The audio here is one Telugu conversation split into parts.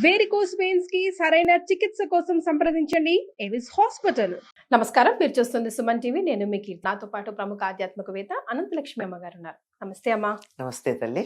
వేరికోస్ వెయిన్స్ కి సరైన చికిత్స కోసం సంప్రదించండి ఎవిస్ హాస్పిటల్. నమస్కారం, మీరు చూస్తుంది సుమన్ టీవీ. నేను మీ కీర్తి. నాతో పాటు ప్రముఖ ఆధ్యాత్మికవేత్త అనంతలక్ష్మి అమ్మగారు ఉన్నారు. నమస్తే అమ్మా. నమస్తే తల్లి.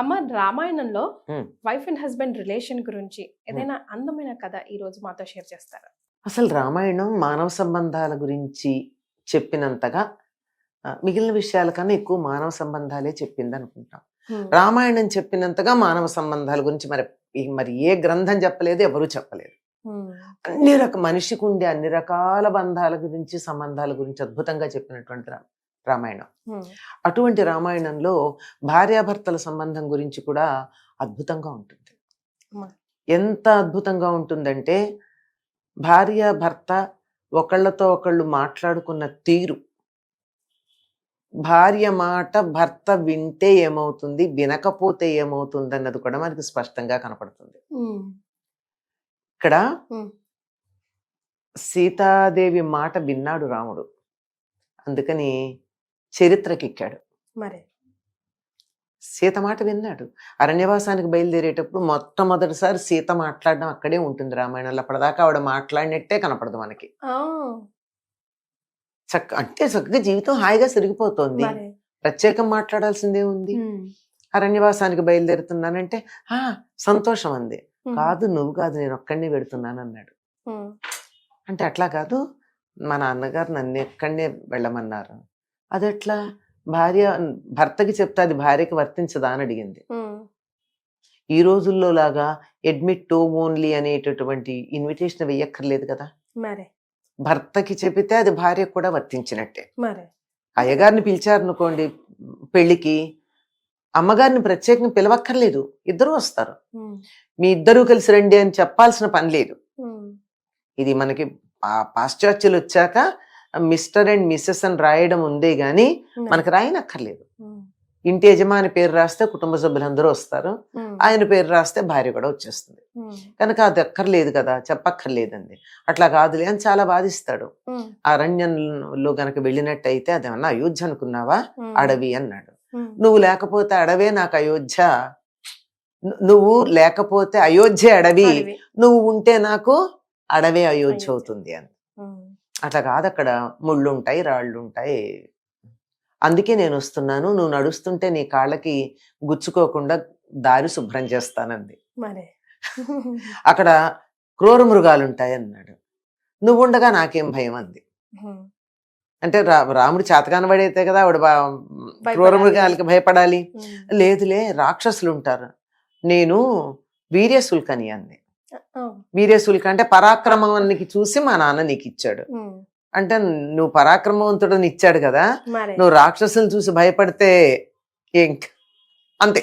అమ్మ, రామాయణంలో వైఫ్ అండ్ హస్బెండ్ రిలేషన్ గురించి ఏదైనా అందమైన కథ ఈ రోజు మాతో షేర్ చేస్తారా? అసలు రామాయణం మానవ సంబంధాల గురించి చెప్పినంతగా మిగిలిన విషయాల కన్నా ఎక్కువ మానవ సంబంధాలే చెప్పింది అనుకుంటాం. రామాయణం చెప్పినంతగా మానవ సంబంధాల గురించి మరి ఏ గ్రంథం చెప్పలేదు, ఎవరూ చెప్పలేదు. మనిషికి ఉండే అన్ని రకాల బంధాల గురించి, సంబంధాల గురించి అద్భుతంగా చెప్పినటువంటి రామాయణం. అటువంటి రామాయణంలో భార్యాభర్తల సంబంధం గురించి కూడా అద్భుతంగా ఉంటుంది. ఎంత అద్భుతంగా ఉంటుందంటే, భార్య భర్త ఒకళ్ళతో ఒకళ్ళు మాట్లాడుకున్న తీరు, భార్య మాట భర్త వింటే ఏమవుతుంది, వినకపోతే ఏమవుతుంది అన్నది కూడా మనకి స్పష్టంగా కనపడుతుంది. ఇక్కడ సీతాదేవి మాట విన్నాడు రాముడు, అందుకని చరిత్రకెక్కాడు. మరి సీత మాట విన్నాడు. అరణ్యవాసానికి బయలుదేరేటప్పుడు మొట్టమొదటిసారి సీత మాట్లాడడం అక్కడే ఉంటుంది రామాయణంలో. అప్పటిదాకా ఆవిడ మాట్లాడినట్టే కనపడదు మనకి. చక్కగా జీవితం హాయిగా సిరిగిపోతుంది. ప్రత్యేకం మాట్లాడాల్సిందే ఉంది. అరణ్యవాసానికి బయలుదేరుతున్నానంటే సంతోషం అంది. కాదు, నువ్వు కాదు, నేను ఒక్కడినే పెడుతున్నాను అన్నాడు. అంటే అట్లా కాదు, మా నాన్నగారు నన్ను ఎక్కడనే వెళ్ళమన్నారు. అదెట్లా భర్తకి చెప్తే అది భార్యకి వర్తించదా అని అడిగింది. ఈ రోజుల్లో లాగా అడ్మిట్ టు ఓన్లీ అనేటటువంటి ఇన్విటేషన్ వెయ్యక్కర్లేదు కదా. భర్తకి చెబితే అది భార్యకు కూడా వర్తించినట్టే. అయ్యగారిని పిలిచారనుకోండి పెళ్లికి, అమ్మగారిని ప్రత్యేకంగా పిలవక్కర్లేదు, ఇద్దరు వస్తారు. మీ ఇద్దరూ కలిసి రండి అని చెప్పాల్సిన పని లేదు. ఇది మనకి పాశ్చాత్యులు వచ్చాక మిస్టర్ అండ్ మిస్సెస్ అని రాయడం ఉందే గాని మనకి రాయనక్కర్లేదు. ఇంటి యజమాని పేరు రాస్తే కుటుంబ సభ్యులందరూ వస్తారు, ఆయన పేరు రాస్తే భార్య కూడా వచ్చేస్తుంది. కనుక అది అక్కర్లేదు కదా, చెప్పక్కర్లేదండి. అట్లా కాదులే అని చాలా బాధిస్తాడు. అరణ్యంలో గనక వెళ్ళినట్టయితే అదేమన్నా అయోధ్య అనుకున్నావా, అడవి అన్నాడు. నువ్వు లేకపోతే అడవే నాకు అయోధ్య, నువ్వు లేకపోతే అయోధ్య అడవి, నువ్వు ఉంటే నాకు అడవే అయోధ్య అవుతుంది అని. అట్లా కాదు, అక్కడ ముళ్ళుంటాయి, రాళ్ళుంటాయి, అందుకే నేను వస్తున్నాను, నువ్వు నడుస్తుంటే నీ కాళ్ళకి గుచ్చుకోకుండా దారి శుభ్రం చేస్తానంది. అక్కడ క్రూర మృగాలు ఉంటాయి అన్నాడు. నువ్వు ఉండగా నాకేం భయం అంది. అంటే రాముడు చేతకానబడైతే కదా ఆవిడ క్రూర మృగాలకి భయపడాలి. లేదులే, రాక్షసులు ఉంటారు, నేను వీర్యశుల్కని అంది. వీర్యశుల్క అంటే పరాక్రమానికి చూసి మా నాన్న నీకు ఇచ్చాడు. అంటే నువ్వు పరాక్రమవంతుడని ఇచ్చాడు కదా, నువ్వు రాక్షసులు చూసి భయపడితే అంతే,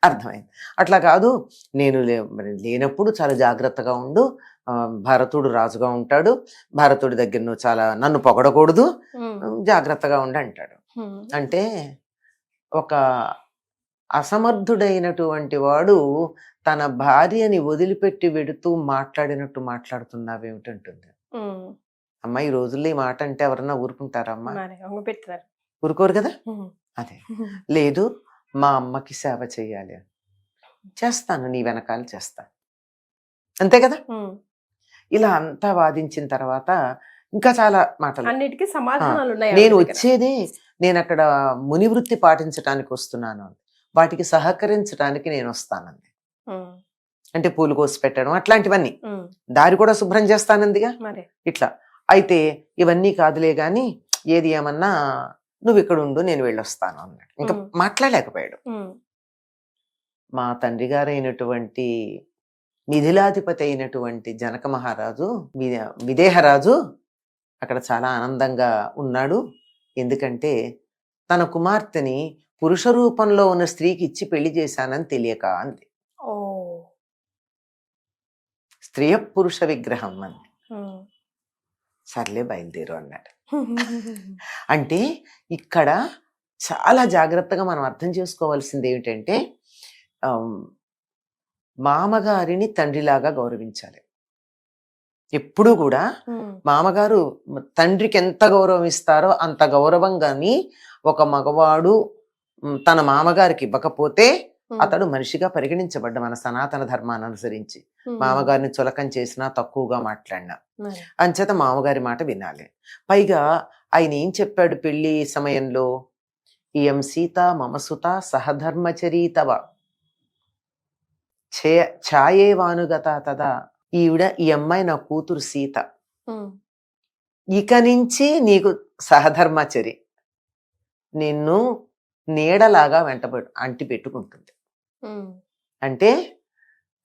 అర్థమైంది. అట్లా కాదు, నేను లేనప్పుడు చాలా జాగ్రత్తగా ఉండు, భరతుడు రాజుగా ఉంటాడు, భరతుడి దగ్గర నువ్వు చాలా నన్ను పొగడకూడదు, జాగ్రత్తగా ఉండు అంటాడు. అంటే ఒక అసమర్థుడైనటువంటి వాడు తన భార్యని వదిలిపెట్టి వెడుతూ మాట్లాడినట్టు మాట్లాడుతున్నావేమిటంటుంది. అమ్మ, ఈ రోజుల్లో ఈ మాట అంటే ఎవరన్నా ఊరుకుంటారమ్మా? ఊరుకోరు కదా. అదే, లేదు మా అమ్మకి సేవ చెయ్యాలి, చేస్తాను, నీ వెనకాల చేస్తాను, అంతే కదా. ఇలా అంతా వాదించిన తర్వాత ఇంకా చాలా మాటలు, అన్నిటికీ సమాధానాలు ఉన్నాయి. నేను వచ్చేదే, నేను అక్కడ ముని వృత్తి పాటించడానికి వస్తున్నాను, వాటికి సహకరించడానికి నేను వస్తానంది. అంటే పూలు కోసి పెట్టడం అట్లాంటివన్నీ, దారి కూడా శుభ్రం చేస్తానందిగా. ఇట్లా అయితే ఇవన్నీ కాదులే గాని ఏది ఏమన్నా నువ్వు ఇక్కడ ఉండు, నేను వెళ్ళొస్తాను అన్నాడు. ఇంకా మాట్లాడలేకపోయాడు. మా తండ్రి గారైనటువంటి మిథిలాధిపతి అయినటువంటి జనక మహారాజు, విదేహరాజు అక్కడ చాలా ఆనందంగా ఉన్నాడు. ఎందుకంటే తన కుమార్తెని పురుష రూపంలో ఉన్న స్త్రీకి ఇచ్చి పెళ్లి చేశానని తెలియక అంది. స్త్రీయ పురుష విగ్రహం అంది. సర్లే బయలుదేరు అన్నాడు. అంటే ఇక్కడ చాలా జాగ్రత్తగా మనం అర్థం చేసుకోవాల్సింది ఏమిటంటే, మామగారిని తండ్రిలాగా గౌరవించాలి. ఎప్పుడూ కూడా మామగారు తండ్రికి ఎంత గౌరవం ఇస్తారో అంత గౌరవంగాని ఒక మగవాడు తన మామగారికి ఇవ్వకపోతే అతడు మనిషిగా పరిగణించబడ్డ మన సనాతన ధర్మాన్ని అనుసరించి. మామగారిని చులకం చేసినా, తక్కువగా మాట్లాడినా అంచేత మామగారి మాట వినాలి. పైగా ఆయన ఏం చెప్పాడు పెళ్లి సమయంలో? ఇయం సీత మమసుత సహధర్మచరీతవ ఛాయేవానుగత తదా. ఈ అమ్మాయి నా కూతురు సీత, ఇక నుంచి నీకు సహధర్మచరి, నిన్ను నీడలాగా అంటి పెట్టుకుంటుంది. అంటే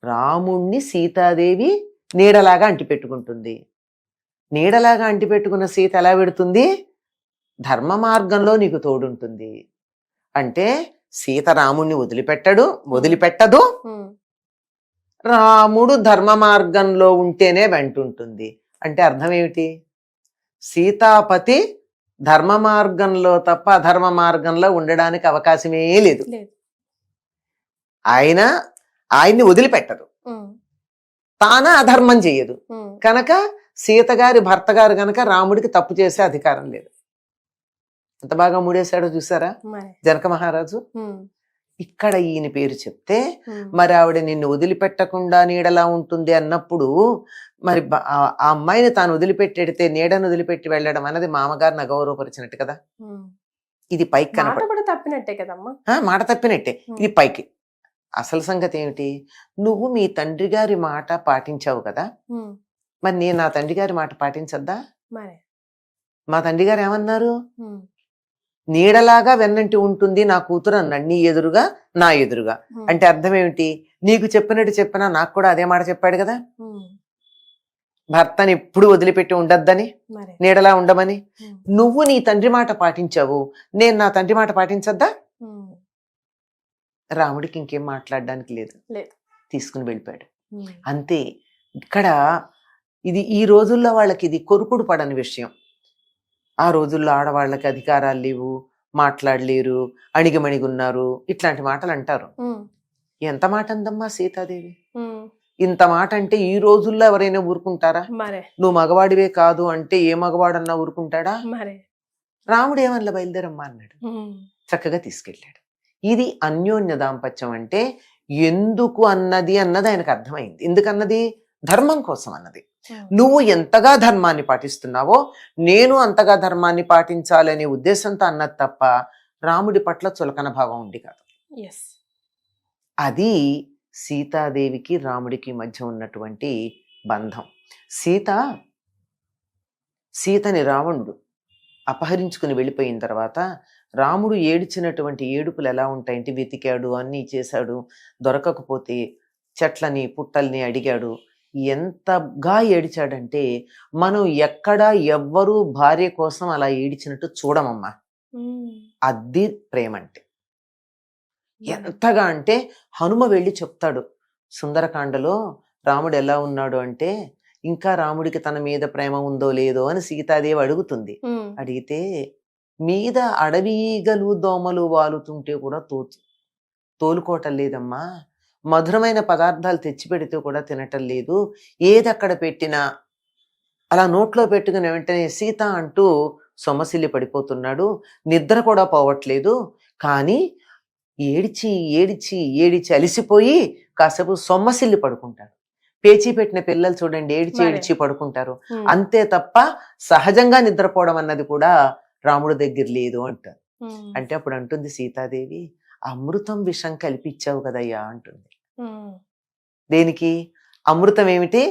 రాముణ్ణి సీతాదేవి నీడలాగా అంటి పెట్టుకుంటుంది. నీడలాగా అంటి పెట్టుకున్న సీత ఎలా పెడుతుంది? ధర్మ మార్గంలో నీకు తోడుంటుంది. అంటే సీత రాముణ్ణి వదిలిపెట్టదు, రాముడు ధర్మ మార్గంలో ఉంటేనే వెంటుంటుంది. అంటే అర్థం ఏమిటి? సీతాపతి ధర్మ మార్గంలో తప్ప అధర్మ మార్గంలో ఉండడానికి అవకాశమే లేదు. ఆయన్ని వదిలిపెట్టదు, తాన అధర్మం చెయ్యదు. కనుక సీత గారి భర్త గారు గనక రాముడికి తప్పు చేసే అధికారం లేదు. ఎంత బాగా మూడేశాడో చూసారా జనక మహారాజు. ఇక్కడ ఈయన పేరు చెప్తే మరి ఆవిడ నిన్ను వదిలిపెట్టకుండా నీడలా ఉంటుంది అన్నప్పుడు మరి ఆ అమ్మాయిని తాను వదిలిపెట్టెడితే నీడను వదిలిపెట్టి వెళ్ళడం అన్నది మామగారిని అగౌరవపరిచినట్టు కదా. ఇది పైకి తప్పినట్టే కదమ్మా. మాట తప్పినట్టే. ఇది పైకి. అసలు సంగతి ఏమిటి? నువ్వు మీ తండ్రి గారి మాట పాటించావు కదా, మరి నేను నా తండ్రి గారి మాట పాటించద్దా? మా తండ్రి గారు ఏమన్నారు? నీడలాగా వెన్నంటి ఉంటుంది నా కూతురు అన్నాడు. నీ ఎదురుగా నా ఎదురుగా. అంటే అర్థం ఏమిటి? నీకు చెప్పినట్టు చెప్పినా నాకు కూడా అదే మాట చెప్పాడు కదా. భర్తని ఎప్పుడు వదిలిపెట్టి ఉండద్దని, నీడలా ఉండమని. నువ్వు నీ తండ్రి మాట పాటించావు, నేను నా తండ్రి మాట పాటించద్దా? రాముడికి ఇంకేం మాట్లాడడానికి లేదు, తీసుకుని వెళ్ళిపోయాడు. అంతే. ఇక్కడ ఇది ఈ రోజుల్లో వాళ్ళకి ఇది కొరుకుడు పడని విషయం. ఆ రోజుల్లో ఆడవాళ్ళకి అధికారాలు లేవు, మాట్లాడలేరు, అణిగిమణిగున్నారు, ఇట్లాంటి మాటలు అంటారు. ఎంత మాట అందమ్మా సీతాదేవి. ఇంత మాట అంటే ఈ రోజుల్లో ఎవరైనా ఊరుకుంటారా? నువ్వు మగవాడివే కాదు అంటే ఏ మగవాడన్నా ఊరుకుంటాడా? రాముడు ఏమన్నా బయలుదేరమ్మా అన్నాడు, చక్కగా తీసుకెళ్ళాడు. ఇది అన్యోన్య దాంపత్యం. అంటే ఎందుకు అన్నది ఆయనకు అర్థమైంది. ఎందుకన్నది? ధర్మం కోసం అన్నది. నువ్వు ఎంతగా ధర్మాన్ని పాటిస్తున్నావో నేను అంతగా ధర్మాన్ని పాటించాలనే ఉద్దేశంతో అన్నది తప్ప రాముడి పట్ల చులకన భావం ఉంది కాదు. అది సీతాదేవికి రాముడికి మధ్య ఉన్నటువంటి బంధం. సీతని రావణుడు అపహరించుకుని వెళ్ళిపోయిన తర్వాత రాముడు ఏడ్చినటువంటి ఏడుపులు ఎలా ఉంటాయంటే, వెతికాడు, అన్నీ చేశాడు, దొరకకపోతే చెట్లని పుట్టల్ని అడిగాడు. ఎంతగా ఏడిచాడంటే మనం ఎక్కడా ఎవ్వరూ భార్య కోసం అలా ఏడిచినట్టు చూడమమ్మా. అది ప్రేమ అంటే. ఎంతగా అంటే హనుమ వెళ్ళి చెప్తాడు సుందరకాండలో, రాముడు ఎలా ఉన్నాడు అంటే, ఇంకా రాముడికి తన మీద ప్రేమ ఉందో లేదో అని సీతాదేవి అడుగుతుంది. అడిగితే మీద అడవిగలు దోమలు వాలుతుంటే కూడా తోలుకోవటం లేదమ్మా, మధురమైన పదార్థాలు తెచ్చిపెడితే కూడా తినటం లేదు, ఏది అక్కడ పెట్టినా అలా నోట్లో పెట్టుకుని వెంటనే సీత అంటూ సొమ్మసిల్లి పడిపోతున్నాడు, నిద్ర కూడా పోవట్లేదు. కానీ ఏడిచి ఏడిచి ఏడిచి అలిసిపోయి కాసేపు సొమ్మసిల్లి పడుకుంటాడు. పేచీ పెట్టిన పిల్లలు చూడండి, ఏడిచి ఏడిచి పడుకుంటారు, అంతే తప్ప సహజంగా నిద్రపోవడం అన్నది కూడా రాముడి దగ్గర లేదు అంటారు. అంటే అప్పుడు అంటుంది సీతాదేవి, అమృతం విషం కల్పించావు కదయ్యా అంటుంది. దేనికి? అమృతం ఏమిటి?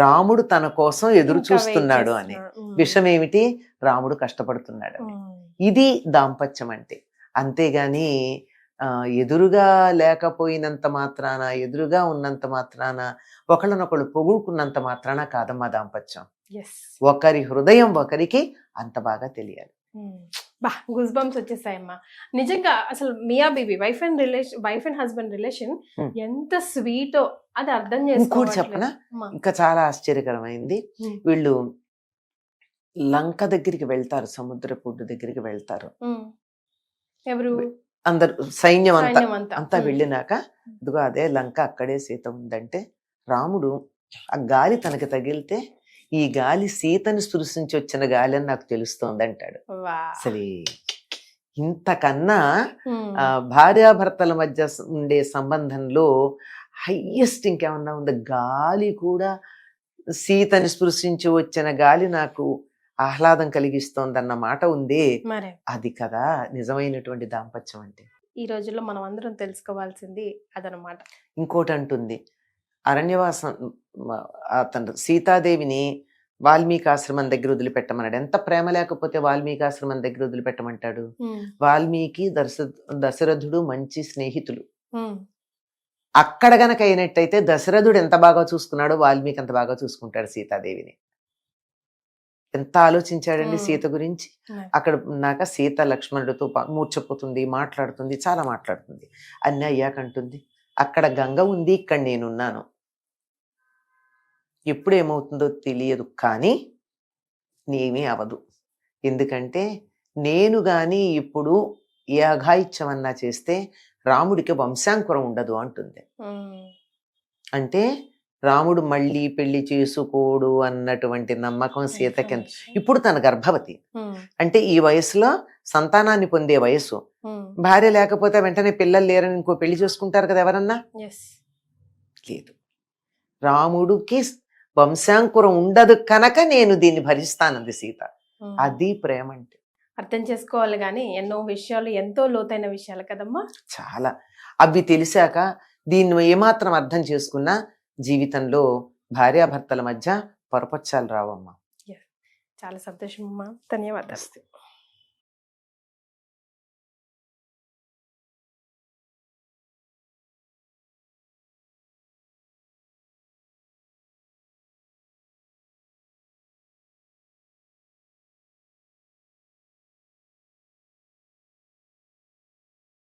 రాముడు తన కోసం ఎదురు చూస్తున్నాడు అని. విషం ఏమిటి? రాముడు కష్టపడుతున్నాడు అని. ఇది దాంపత్యం అంటే. అంతేగాని ఎదురుగా లేకపోయినంత మాత్రాన, ఎదురుగా ఉన్నంత మాత్రాన, ఒకళ్ళనొకళ్ళు పొగుడుకున్నంత మాత్రాన కాదమ్మా దాంపత్యం. ఒకరి హృదయం ఒకరికి అంత బాగా తెలియాలి. గూస్ బంప్స్ వచ్చేసాయమ్మా నిజంగా. అసలు మియా బీబీ వైఫ్ అండ్ హస్బెండ్ రిలేషన్ ఎంత స్వీటో అది అర్థం చేసుకోవాలి. చెప్పనా? ఇంకా చాలా ఆశ్చర్యకరమైంది. వీళ్ళు లంక దగ్గరికి వెళ్తారు, సముద్రపు దగ్గరికి వెళ్తారు. ఎవరు? అందరు సైన్యం అంతా వెళ్ళినాక ఇదిగో అదే లంక, అక్కడే సీత ఉందంటే రాముడు ఆ గాలి తనకి తగిలితే ఈ గాలి సీతని స్పృశించి వచ్చిన గాలి అని నాకు తెలుస్తోంది అంటాడు. అసలు ఇంతకన్నా భార్యాభర్తల మధ్య ఉండే సంబంధంలో హైయెస్ట్ ఇంకేమన్నా ఉందా? గాలి కూడా, సీతని స్పృశించి వచ్చిన గాలి నాకు ఆహ్లాదం కలిగిస్తోందన్న మాట ఉంది. మరి అది కదా నిజమైనటువంటి దాంపత్యం అంటే. ఈ రోజుల్లో మనం అందరం తెలుసుకోవాల్సింది అదనమాట. ఇంకోటి అంటుంది, అరణ్యవాసం అతను సీతాదేవిని వాల్మీకి ఆశ్రమం దగ్గర వదిలిపెట్టమన్నాడు. ఎంత ప్రేమ లేకపోతే వాల్మీకి ఆశ్రమం దగ్గర వదిలిపెట్టమంటాడు? వాల్మీకి దశరథుడు మంచి స్నేహితులు. అక్కడ గనక అయినట్టయితే దశరథుడు ఎంత బాగా చూసుకున్నాడో వాల్మీకి అంత బాగా చూసుకుంటాడు సీతాదేవిని. ఎంత ఆలోచించాడండి సీత గురించి. అక్కడ ఉన్నాక సీత లక్ష్మణుడితో మూర్చపోతుంది, మాట్లాడుతుంది, చాలా మాట్లాడుతుంది. అన్నీ అయ్యాకంటుంది, అక్కడ గంగ ఉంది, ఇక్కడ నేనున్నాను, ఎప్పుడు ఏమవుతుందో తెలియదు, కానీ నేమీ అవదు. ఎందుకంటే నేను గాని ఇప్పుడు ఏ అఘాయిత్యం అన్నా చేస్తే రాముడికి వంశాంకురం ఉండదు అంటుంది. అంటే రాముడు మళ్ళీ పెళ్లి చేసుకోడు అన్నటువంటి నమ్మకం సీతకి. ఇప్పుడు తన గర్భవతి, అంటే ఈ వయసులో సంతానాన్ని పొందే వయసు. భార్య లేకపోతే వెంటనే పిల్లలు లేరని ఇంకో పెళ్లి చేసుకుంటారు కదా ఎవరన్నా? లేదు. రాముడికి వంశాంకురం ఉండదు కనుక నేను దీన్ని భరిస్తానంది సీత. అది ప్రేమ అంటే. అర్థం చేసుకోవాలి కానీ ఎన్నో విషయాలు, ఎంతో లోతైన విషయాలు కదమ్మా. చాలా. అవి తెలిసాక దీన్ని ఏమాత్రం అర్థం చేసుకున్నా జీవితంలో భార్యాభర్తల మధ్య పొరపచ్చాలు రావమ్మా. చాలా సంతోషం అమ్మా, ధన్యవాదాలు.